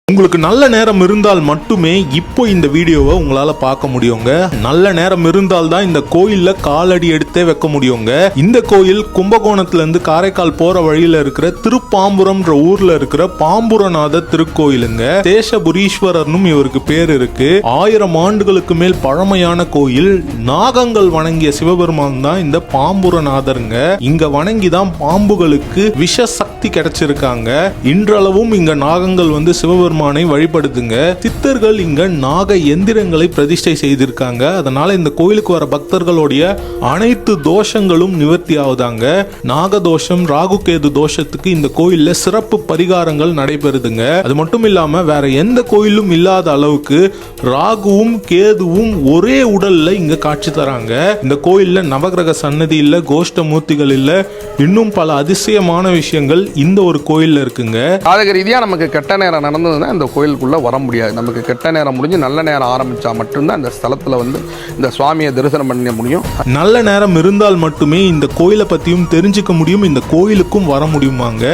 உங்களுக்கு நல்ல நேரம் இருந்தால் மட்டுமே இப்போ இந்த வீடியோவை உங்களால பார்க்க முடியுங்க. நல்ல நேரம் இருந்தால் தான் இந்த கோயில்ல காலடி எடுத்தே வைக்க முடியுங்க. இந்த கோயில் கும்பகோணத்துல இருந்து காரைக்கால் போற வழியில இருக்கிற திருப்பாம்புரம்ன்ற ஊர்ல இருக்கிற பாம்புரநாத திருக்கோயிலுங்க. சேஷபுரீஸ்வரர்னும் இவருக்கு பேர் இருக்கு. 1000 ஆண்டுகளுக்கு மேல் பழமையான கோயில். நாகங்கள் வணங்கிய சிவபெருமான் தான் இந்த பாம்புரநாதருங்க. இங்க வணங்கிதான் பாம்புகளுக்கு விஷ சக்தி கிடைச்சிருக்காங்க. இன்றளவும் இங்க நாகங்கள் வந்து சிவபெருமானை வழிபடுதுங்க. சித்தர்கள் இங்க நாக எந்திரங்களை பிரதிஷ்டை செய்திருக்காங்க. அதனால இந்த கோயிலுக்கு வர பக்தர்களுடைய அனைத்து தோஷங்களும் நிவர்த்தி ஆகுதாங்க. நாகதோஷம், ராகுகேது தோஷத்துக்கு இந்த கோயில்ல சிறப்பு பரிகாரங்கள் நடைபெறுதுங்க. அது மட்டும் இல்லாம வேற எந்த கோயிலும் இல்லாத அளவுக்கு ராகுவும் கேதுவும் ஒரே உடல்ல இங்க காட்சி தராங்க. இந்த கோயில்ல நவகிரக சன்னதி இல்ல, கோஷ்ட மூர்த்திகள் இல்ல, இன்னும் பல அதிசயமான விஷயங்கள் இந்த ஒரு கோயில்ல இருக்குங்க. ஜாதக ரீதியா நமக்கு கெட்ட நேரம் நடந்ததுன்னா இந்த கோயிலுக்குள்ள வர முடியாது. நமக்கு கெட்ட நேரம் முடிஞ்சு நல்ல நேரம் ஆரம்பிச்சா மட்டும்தான் இந்த ஸ்தலத்துல வந்து இந்த சுவாமியை தரிசனம் பண்ண முடியும். நல்ல நேரம் இருந்தால் மட்டுமே இந்த கோயிலை பத்தியும் தெரிஞ்சுக்க முடியும், இந்த கோயிலுக்கும் வர முடியுமாங்க.